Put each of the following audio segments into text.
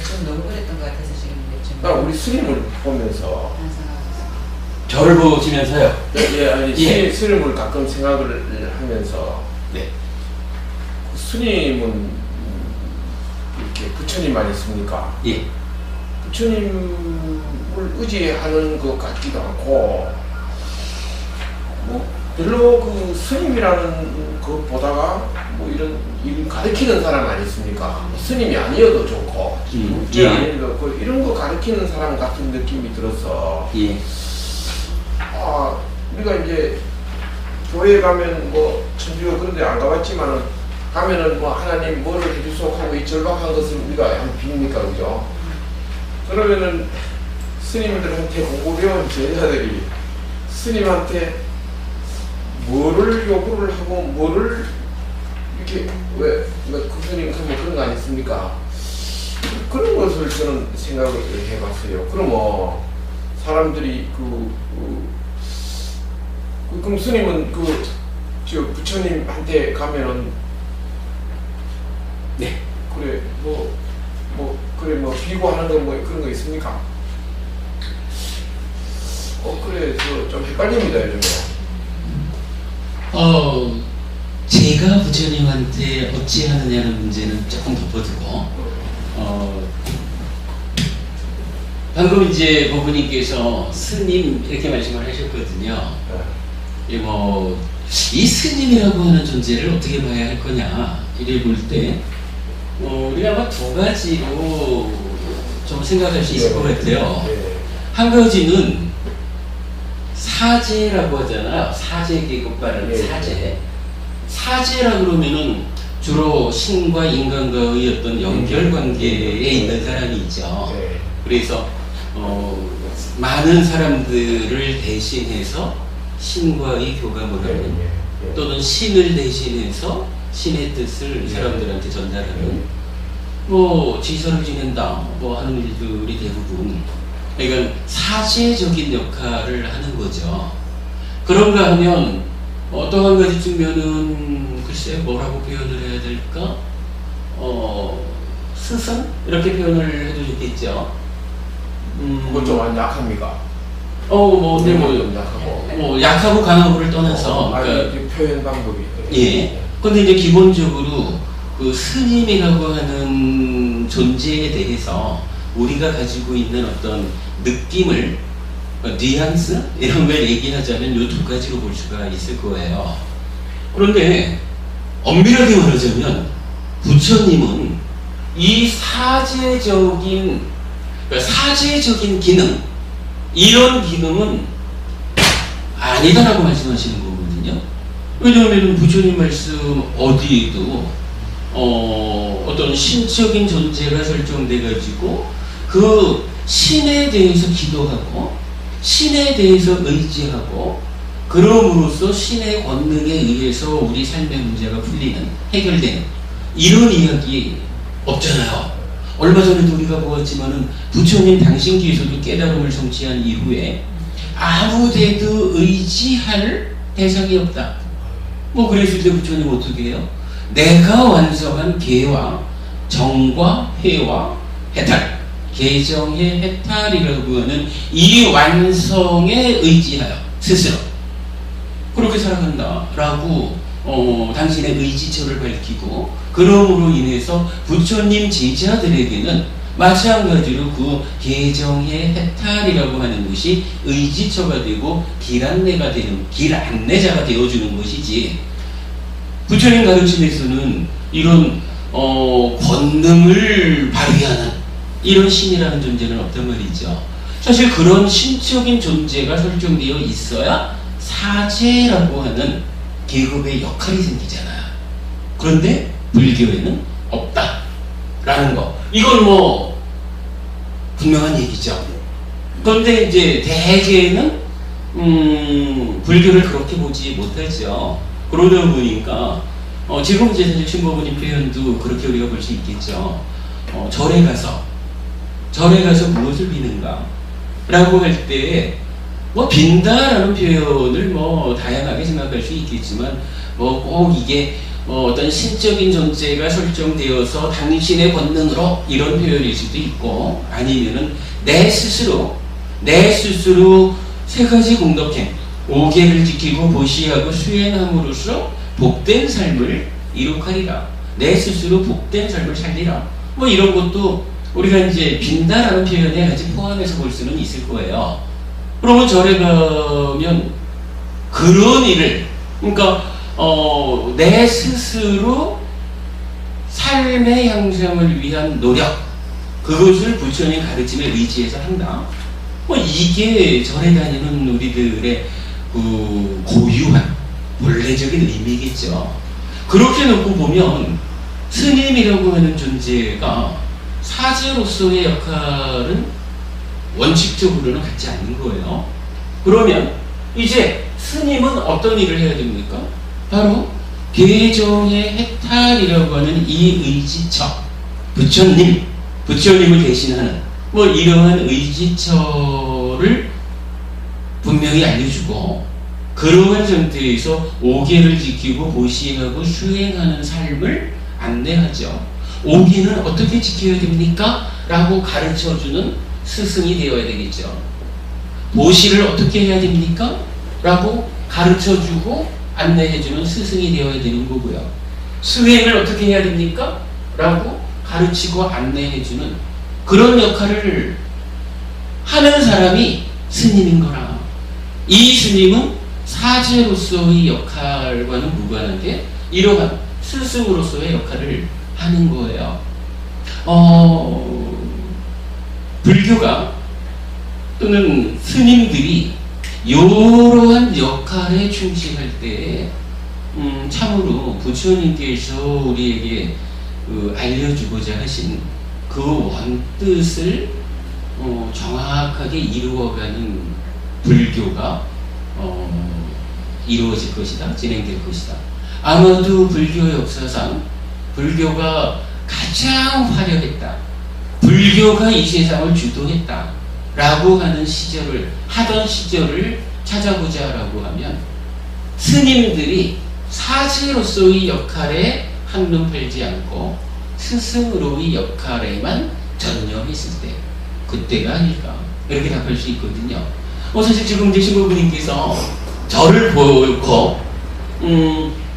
좀 너무 그랬던 것 같아서 지금 우리 스님을 보면서 저를 보시면서요. 예, 아니 예. 스님을 가끔 생각을 하면서 네. 스님은 이렇게 부처님만 있습니까? 예. 부처님을 의지하는 것 같기도 않고 뭐 별로 그 스님이라는 것보다가 뭐 이런 가르치는 사람 아니습니까? 스님이 아니어도 좋고 예. 아니어도 좋고 이런 거 가르치는 사람 같은 느낌이 들어서 예. 우리가 이제 교회 가면 뭐 천주교 그런 데 안 가봤지만은 가면은 뭐 하나님 뭐를 해주소 하고 이 절박한 것을 우리가 한번 빕니까, 그죠? 그러면은 스님들한테 공부 배운 제자들이 스님한테 뭐를 요구를 하고 뭐를 이렇게 왜 그 스님 뭐 그런 거 아니습니까? 그런 것을 저는 생각을 해봤어요. 그럼 사람들이 그럼 스님은 저 부처님한테 가면은 네. 그래 그래 비고하는 거 뭐 그런 거 있습니까? 그래 좀 헷갈립니다 요즘에. 제가 부처님한테 어찌하느냐는 문제는 조금 덮어두고 방금 이제 법부님께서 스님 이렇게 말씀을 하셨거든요. 이 스님이라고 하는 존재를 어떻게 봐야 할 거냐 이래 볼 때 우리가 아마 두 가지로 좀 생각할 수 있을 것 같아요. 한 가지는 사제라고 하잖아요. 사제 계급발을 사제. 사제라 그러면은 주로 신과 인간과의 어떤 연결 관계에 있는 사람이 있죠. 그래서 많은 사람들을 대신해서 신과의 교감을 하는 또는 신을 대신해서 신의 뜻을 사람들한테 전달하는 지선을 지낸다 하는 일들이 대부분 그러니까 사제적인 역할을 하는 거죠. 그런가 하면 또 한 가지 측면은 글쎄 뭐라고 표현을 해야 될까? 스승? 이렇게 표현을 해도 좋겠죠. 그건 좀 약합니까? 약하고 강하고를 떠나서 그러니까 표현 방법이 예. 근데 이제 기본적으로 그 스님이라고 하는 존재에 대해서 우리가 가지고 있는 어떤 느낌을 뉘앙스 이런 걸 얘기하자면 이 두 가지로 볼 수가 있을 거예요. 그런데 엄밀하게 말하자면 부처님은 이 사제적인 기능 이런 기능은 아니다라고 말씀하시는 거거든요. 왜냐하면 부처님 말씀 어디에도 어떤 신적인 존재가 설정돼 가지고 그 신에 대해서 기도하고 신에 대해서 의지하고 그럼으로써 신의 권능에 의해서 우리 삶의 문제가 풀리는 해결되는 이런 이야기 없잖아요. 얼마 전에도 우리가 보았지만은 부처님 당신께서도 깨달음을 성취한 이후에 아무데도 의지할 대상이 없다. 그랬을 때 부처님 어떻게 해요? 내가 완성한 계와 정과 회와 해탈 개정의 해탈이라고 하는 이 완성에 의지하여 스스로 그렇게 살아간다라고 당신의 의지처를 밝히고 그러므로 인해서 부처님 제자들에게는 마찬가지로 그 개정의 해탈이라고 하는 것이 의지처가 되고 길 안내자가 되어주는 것이지 부처님 가르침에서는 이런 권능을 발휘하는 이런 신이라는 존재는 없단 말이죠. 사실 그런 신적인 존재가 설정되어 있어야 사제라고 하는 계급의 역할이 생기잖아요. 그런데 불교에는 없다라는 거. 이건 분명한 얘기죠. 그런데 이제 대개는 불교를 그렇게 보지 못하죠. 그러다 보니까 지금 이제 사실 신법원님 표현도 그렇게 우리가 볼 수 있겠죠. 절에 가서 무엇을 비는가? 라고 할 때, 빈다라는 표현을 다양하게 생각할 수 있겠지만, 꼭 이게, 어떤 신적인 존재가 설정되어서 당신의 본능으로 이런 표현일 수도 있고, 아니면은 내 스스로 세 가지 공덕행, 5계를 지키고 보시하고 수행함으로써 복된 삶을 이룩하리라. 내 스스로 복된 삶을 살리라. 뭐 이런 것도 우리가 이제 빈다라는 표현에 같이 포함해서 볼 수는 있을 거예요. 그러면 절에 가면 그런 일을, 그러니까 내 스스로 삶의 향상을 위한 노력, 그것을 부처님 가르침에 의지해서 한다. 뭐 이게 절에 다니는 우리들의 그 고유한 본래적인 의미겠죠. 그렇게 놓고 보면 스님이라고 하는 존재가 사제로서의 역할은 원칙적으로는 갖지 않는 거예요. 그러면 이제 스님은 어떤 일을 해야 됩니까? 바로 계정의 해탈이라고 하는 이 의지처, 부처님을 대신하는 뭐 이러한 의지처를 분명히 알려주고, 그러한 상태에서 5계를 지키고 보시하고 수행하는 삶을 안내하죠. 5계는 어떻게 지켜야 됩니까? 라고 가르쳐주는 스승이 되어야 되겠죠. 보시를 어떻게 해야 됩니까? 라고 가르쳐주고 안내해주는 스승이 되어야 되는 거고요. 수행을 어떻게 해야 됩니까? 라고 가르치고 안내해주는 그런 역할을 하는 사람이 스님인 거라. 이 스님은 사제로서의 역할과는 무관하게 이러한 스승으로서의 역할을 하는 거예요. 불교가 또는 스님들이 이러한 역할에 충실할 때 참으로 부처님께서 우리에게 알려주고자 하신 그 원뜻을 정확하게 이루어가는 불교가 이루어질 것이다, 진행될 것이다. 아마도 불교 역사상 불교가 가장 화려했다, 불교가 이 세상을 주도했다 라고 하는 하던 시절을 찾아보자라고 하면 스님들이 사제로서의 역할에 한눈 팔지 않고 스승으로의 역할에만 전념했을 때, 그때가 아닐까 이렇게 답할 수 있거든요. 사실 지금 이제 신부님께서 저를 보고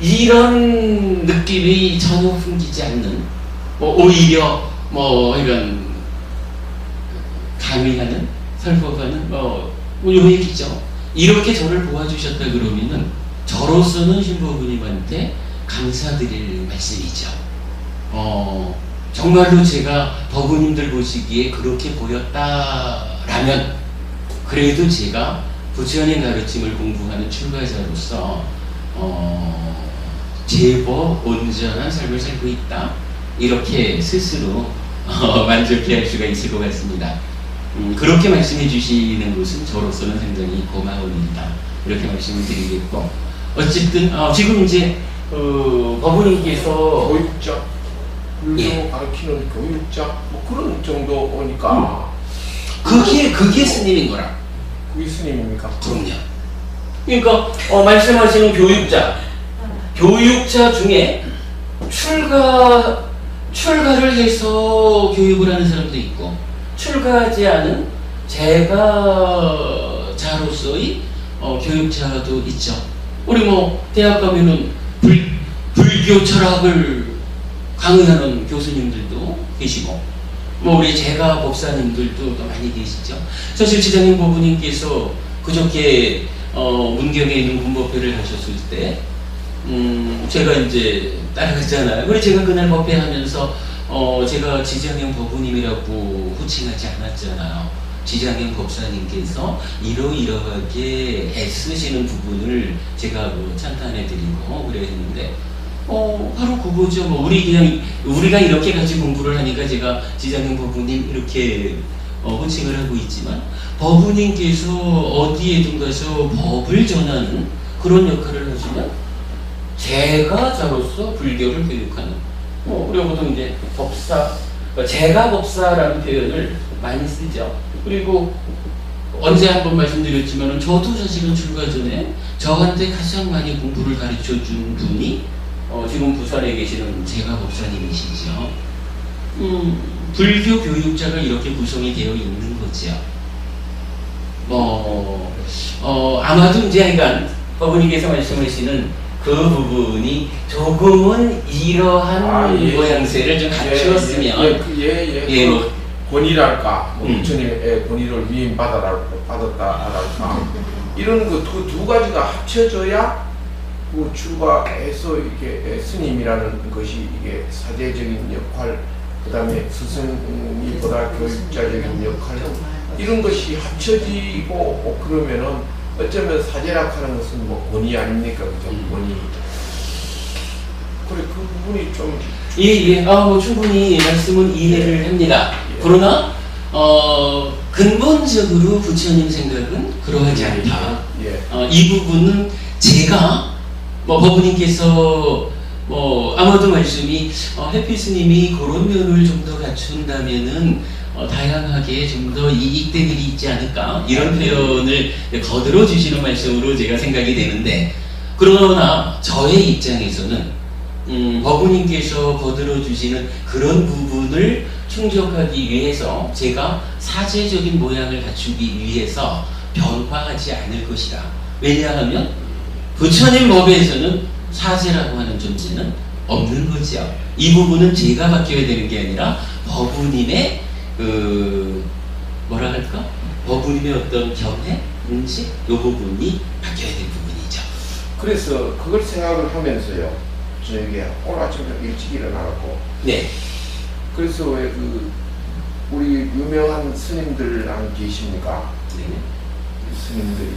이런 느낌이 전혀 풍기지 않는, 오히려 이런 강의하는, 설법하는 요 얘기죠. 이렇게 저를 보아주셨다 그러면은 저로서는 신부님한테 감사드릴 말씀이죠. 정말로 제가 법우님들 보시기에 그렇게 보였다라면 그래도 제가 부처님 가르침을 공부하는 출가자로서 제법 온전한 삶을 살고 있다, 이렇게 스스로 만족해할 수가 있을 것 같습니다. 그렇게 말씀해 주시는 것은 저로서는 상당히 고마운 일이다, 이렇게 말씀을 드리겠고, 어쨌든 지금 이제 법우님께서 교육자, 불교 예. 가르치는 교육자 뭐 그런 정도 오니까 그게 스님인 거라. 그게 스님입니까? 그럼요. 그러니까 말씀하시는 교육자 중에 출가를 해서 교육을 하는 사람도 있고, 출가하지 않은 제가자로서의 교육자도 있죠. 우리 대학 가면은 불교 철학을 강의하는 교수님들도 계시고, 우리 제가 법사님들도 또 많이 계시죠. 사실 지장님 법부님께서 그저께 문경에 있는 군법회를 하셨을 때 제가 이제 따라갔잖아요. 그래서 제가 그날 법회하면서 제가 지장형 법부님이라고 호칭하지 않았잖아요. 지장형 법사님께서 이러이러하게 애쓰시는 부분을 제가 찬탄해드리고 그래 했는데, 바로 그거죠. 우리가 이렇게 같이 공부를 하니까 제가 지장형 법부님 이렇게 호칭을 하고 있지만, 법부님께서 어디에든 가서 법을 전하는 그런 역할을 하시면 제가자로서 불교를 교육하는, 우리가 보통 이제 법사, 제가 법사라는 표현을 많이 쓰죠. 그리고 언제 한번 말씀드렸지만, 저도 사실은 출가 전에 저한테 가장 많이 공부를 가르쳐 준 분이 지금 부산에 계시는 제가 목사님이시죠. 불교 교육자가 이렇게 구성이 되어 있는 거죠. 아마도 이제 그러니까 법원님께서 말씀하시는 그 부분이 조금은 이러한 모양새를 좀 갖추었으면 뭐 권위랄까, 부처님의 권위를 위임받았다랄까 이런 그 두 가지가 합쳐져야 그 출가해서 이게 스님이라는 것이 이게 사제적인 역할, 그 다음에 스승이보다 교육자적인 역할 이런 것이 합쳐지고 그러면은 어쩌면 사제라 하는 것은 뭐 권위 아닙니까, 그죠? 권위. 그래 그 부분이 좀 충분히 말씀은 이해를 합니다. 그러나 근본적으로 부처님 생각은 그러하지 않다. 이 부분은 제가 법부님께서 아마도 말씀이 해피 스님이 그런 면을 좀 더 갖춘다면은 다양하게 좀 더 이익된 일이 있지 않을까 이런 표현을 거들어 주시는 말씀으로 제가 생각이 되는데, 그러나 저의 입장에서는 법부님께서 거들어 주시는 그런 부분을 충족하기 위해서 제가 사제적인 모양을 갖추기 위해서 변화하지 않을 것이다. 왜냐하면 부처님 법에서는 사제라고 하는 존재는 없는 거죠. 이 부분은 제가 바뀌어야 되는 게 아니라 법부님의 뭐라 할까? 법부님의 어떤 견해, 인식, 이 부분이 바뀌어야 될 부분이죠. 그래서 그걸 생각을 하면서요, 저에게 오늘 아침에 일찍 일어나갖고, 네. 그래서 왜 우리 유명한 스님들 안 계십니까? 네. 스님들이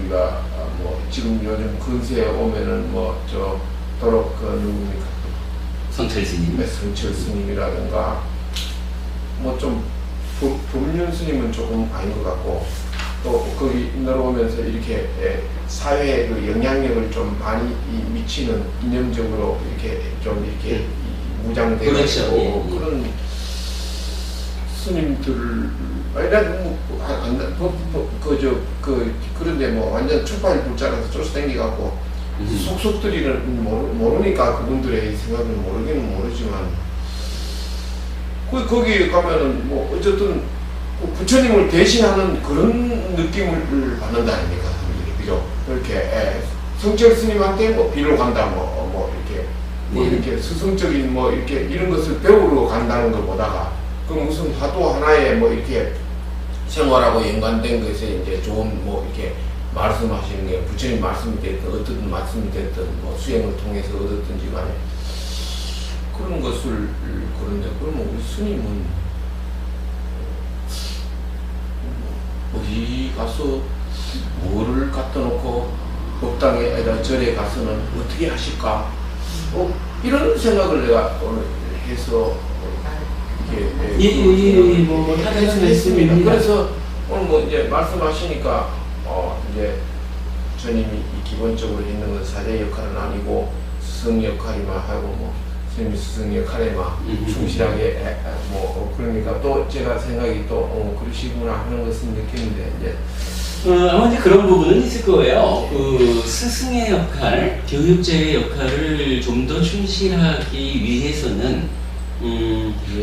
우리가 지금 요즘 근세에 오면은 도록 누굽니까? 성철 스님. 성철 스님이라든가 좀 법륜 스님은 조금 아닌 것 같고, 또 거기 내려오면서 이렇게 사회에 그 영향력을 좀 많이 미치는 이념적으로 이렇게 좀 이렇게 무장되고 그렇죠. 그런 스님들 그런데 완전 출발 불자라서 쫓아다니갖고 속속들이는 모르니까 그분들의 생각은 모르기는 모르지만 거기 가면은 어쨌든 부처님을 대신하는 그런 느낌을 받는다 아닙니까, 사람들이, 그죠? 이렇게 성철 스님한테 비로 간다 이렇게 스승적인 이렇게 이런 것을 배우러 간다는 것보다가 그 무슨 화두 하나에 이렇게 생활하고 연관된 것에 이제 좋은 이렇게 말씀하시는 게 부처님 말씀이 됐든 어떤 말씀이 됐든 수행을 통해서 얻었든지 간에 그런 것을 그런데 그러면 우리 스님은 어디 가서 뭐를 갖다 놓고 법당에다 절에 가서는 어떻게 하실까? 이런 생각을 내가 오늘 해서 했습니다. 그래서 오늘 이제 말씀하시니까 이제 스님이 기본적으로 있는 건 사제 역할은 아니고 스승 역할이만 하고 스님이 스승 역할에만 충실하게 그러니까 또 제가 생각이 또 그러시구나 하는 것을 느꼈는데 이제 아마 이제 그런 부분은 있을 거예요. 그 스승의 역할, 교육자의 역할을 좀 더 충실하기 위해서는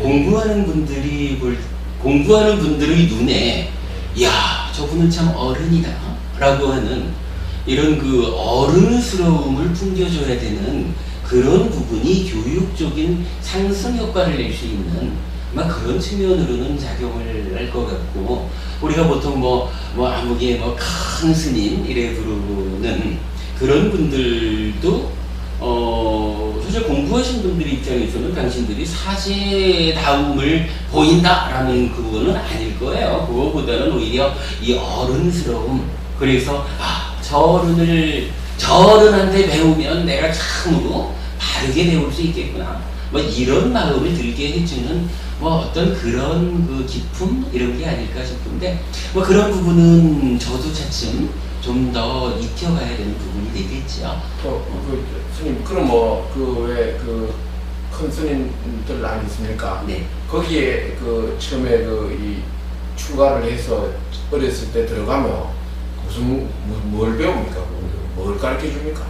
공부하는 분들의 눈에 야 저분은 참 어른이다 라고 하는 이런 그 어른스러움을 풍겨줘야 되는 그런 부분이 교육적인 상승 효과를 낼 수 있는 그런 측면으로는 작용을 할 것 같고, 우리가 보통 아무개 큰 스님 이래 부르는 그런 분들도 사실 공부하신 분들 입장에서는 당신들이 사제다움을 보인다라는 그거는 아닐 거예요. 그거보다는 오히려 이 어른스러움, 그래서 저 어른한테 배우면 내가 참으로 바르게 배울 수 있겠구나, 이런 마음을 들게 해주는 어떤 그런 그 기품 이런 게 아닐까 싶은데, 그런 부분은 저도 차츰 좀 더 익혀가야 되는 부분이 되겠죠. 스님, 그럼 큰 스님들 아니십니까? 네. 거기에 처음에 이 출가를 해서 어렸을 때 들어가면 뭘 배웁니까? 뭘 가르쳐 줍니까?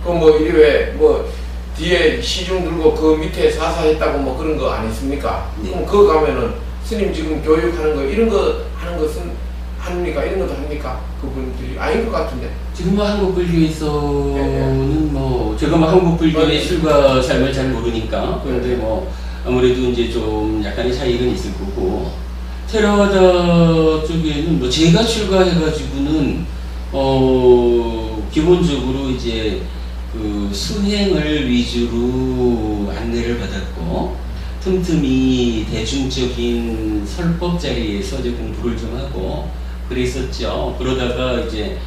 그 뭐 이리 왜뭐 뒤에 시중 들고 그 밑에 사사했다고 뭐 그런 거 안 있습니까? 네. 그럼 그거 가면은 스님 지금 교육하는 거 이런 거 하는 것은 합니까? 이런 것도 합니까? 그분들이 아닌 것 같은데. 지금 뭐 한국 불교에서는 예. 뭐 제가 뭐 한국 불교의 네. 출가 삶을 잘 모르니까 그런데 뭐 아무래도 이제 좀 약간의 차이는 있을 거고 테라와다 쪽에는 뭐 제가 출가해가지고는 기본적으로 이제 그 수행을 위주로 안내를 받았고 틈틈이 대중적인 설법 자리에서 이제 공부를 좀 하고 그랬었죠. 그러다가 이제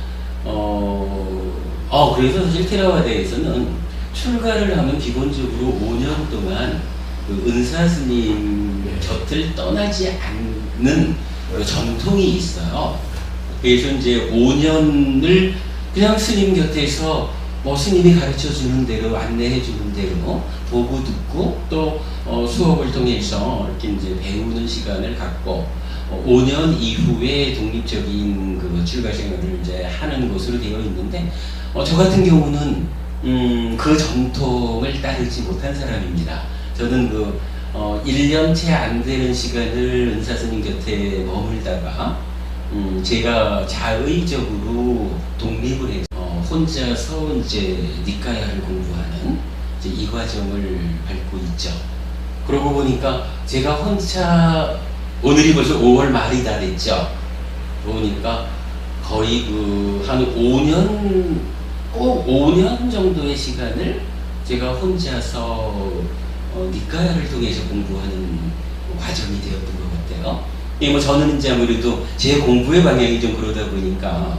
그래서 사실 테라와다에서는 출가를 하면 기본적으로 5년 동안 그 은사 스님 곁을 떠나지 않는 그 전통이 있어요. 그래서 이제 5년을 그냥 스님 곁에서 뭐 스님이 가르쳐 주는 대로 안내해 주는 대로 보고 듣고 또 수업을 통해서 이렇게 이제 배우는 시간을 갖고 5년 이후에 독립적인 그 출가 생활을 이제 하는 것으로 되어 있는데 저 같은 경우는 그 전통을 따르지 못한 사람입니다. 저는 그 1년 채 안 되는 시간을 은사 스님 곁에 머물다가 제가 자의적으로 독립을 해서 혼자서 이제 니카야를 공부하는 이제 이 과정을 밟고 있죠. 그러고 보니까 제가 혼자 오늘이 벌써 5월 말이 다 됐죠. 그러니까 거의 그 한 5년 꼭 5년 정도의 시간을 제가 혼자서 니카야를 통해서 공부하는 과정이 되었던 것 같아요. 뭐 저는 이제 아무래도 제 공부의 방향이 좀 그러다 보니까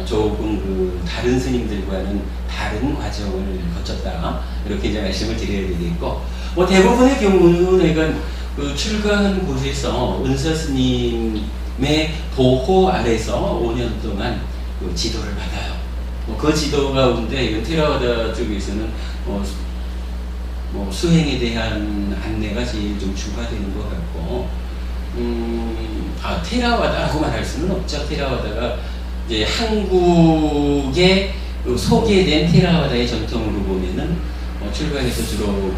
조금 그 다른 스님들과는 다른 과정을 거쳤다 이렇게 이제 말씀을 드려야 되겠고 뭐 대부분의 경우는 내가 그 출가한 곳에서 은사 스님의 보호 아래서 5년 동안 그 지도를 받아요. 그 지도 가운데 이건 테라와다 쪽에서는 뭐 수행에 대한 안내가 제일 좀 주가 되는 것 같고 테라와다라고 말할 수는 없죠. 테라와다가 이제 한국에 소개된 테라와다의 전통으로 보면은 출가해서 주로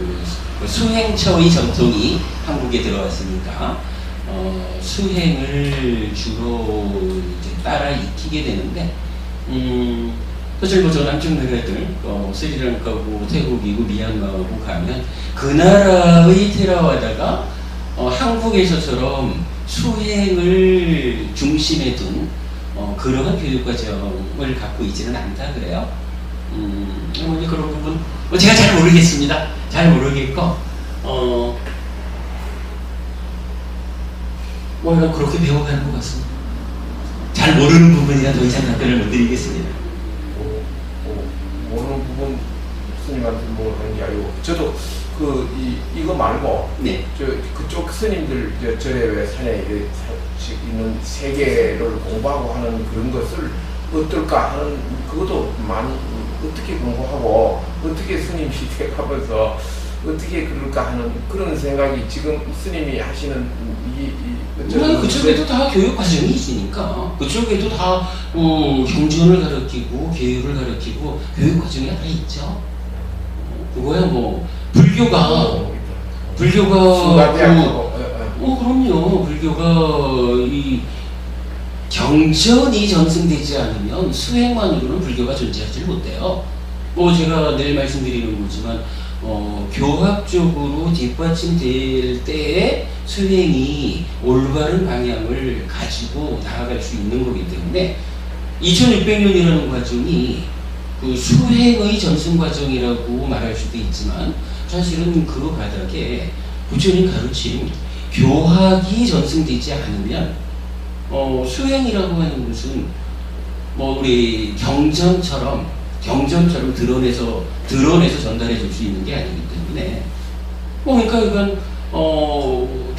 그 수행처의 전통이 한국에 들어왔으니까 수행을 주로 이제 따라 익히게 되는데 사실 뭐 저 남쪽 나라들 스리랑카고 태국이고 미얀마고 가면 그 나라의 테라와다가 한국에서처럼 수행을 중심에 둔 그러한 교육과정을 갖고 있지는 않다 그래요. 그런 부분 제가 잘 모르겠습니다. 잘 모르겠고 이건 그렇게 배워가는 것 같습니다. 잘 모르는 부분이라 더 이상 답변을 못 드리겠습니다. 모르는 부분 스님한테 뭐 하는 게 아니고 저도 이거 말고 네. 그쪽 스님들 절에 왜 산에 있는 세계를 공부하고 하는 그런 것을 어떨까 하는 그것도 많이 어떻게 공부하고 어떻게 스님이 돼가면서 어떻게 그럴까 하는 그런 생각이 지금 스님이 하시는 그쪽에도 다 교육 과정이 있으니까 그쪽에도 다 경전을 가르치고 교육을 가르치고 교육 과정이 다 있죠. 그거야 뭐 불교가 그럼요. 불교가 이 경전이 전승되지 않으면 수행만으로는 불교가 존재하지 못해요. 제가 늘 말씀드리는 거지만 교학적으로 뒷받침될 때에 수행이 올바른 방향을 가지고 나아갈 수 있는 거기 때문에 2600년이라는 과정이 그 수행의 전승 과정이라고 말할 수도 있지만 사실은 그 바닥에 부처님 가르침 교학이 전승되지 않으면 수행이라고 하는 것은 우리 경전처럼 드러내서 전달해 줄 수 있는 게 아니기 때문에 그러니까 이건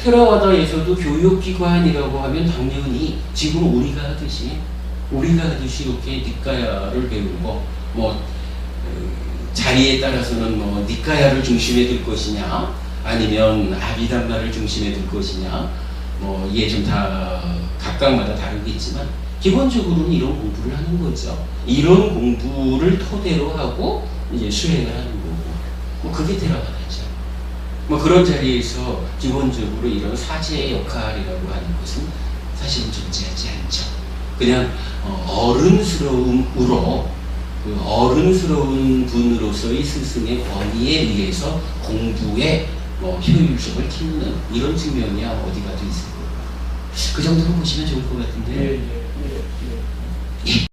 테라와다에서도 교육기관이라고 하면 당연히 지금 우리가 하듯이 이렇게 니카야를 배우고 자리에 따라서는 니카야를 중심에 둘 것이냐 아니면 아비담마를 중심에 둘 것이냐 이게 좀 다 각각마다 다르겠지만 기본적으로는 이런 공부를 하는 거죠. 이런 공부를 토대로 하고 이제 수행을 하는 거고, 뭐 그게 테라바다죠. 뭐 그런 자리에서 기본적으로 이런 사제의 역할이라고 하는 것은 사실은 존재하지 않죠. 그냥 어른스러움으로, 그 어른스러운 분으로서의 스승의 권위에 의해서 공부의 뭐 효율성을 키우는 이런 측면이야 어디가 더 있을 거예요. 그 정도로 보시면 좋을 것 같은데. 예.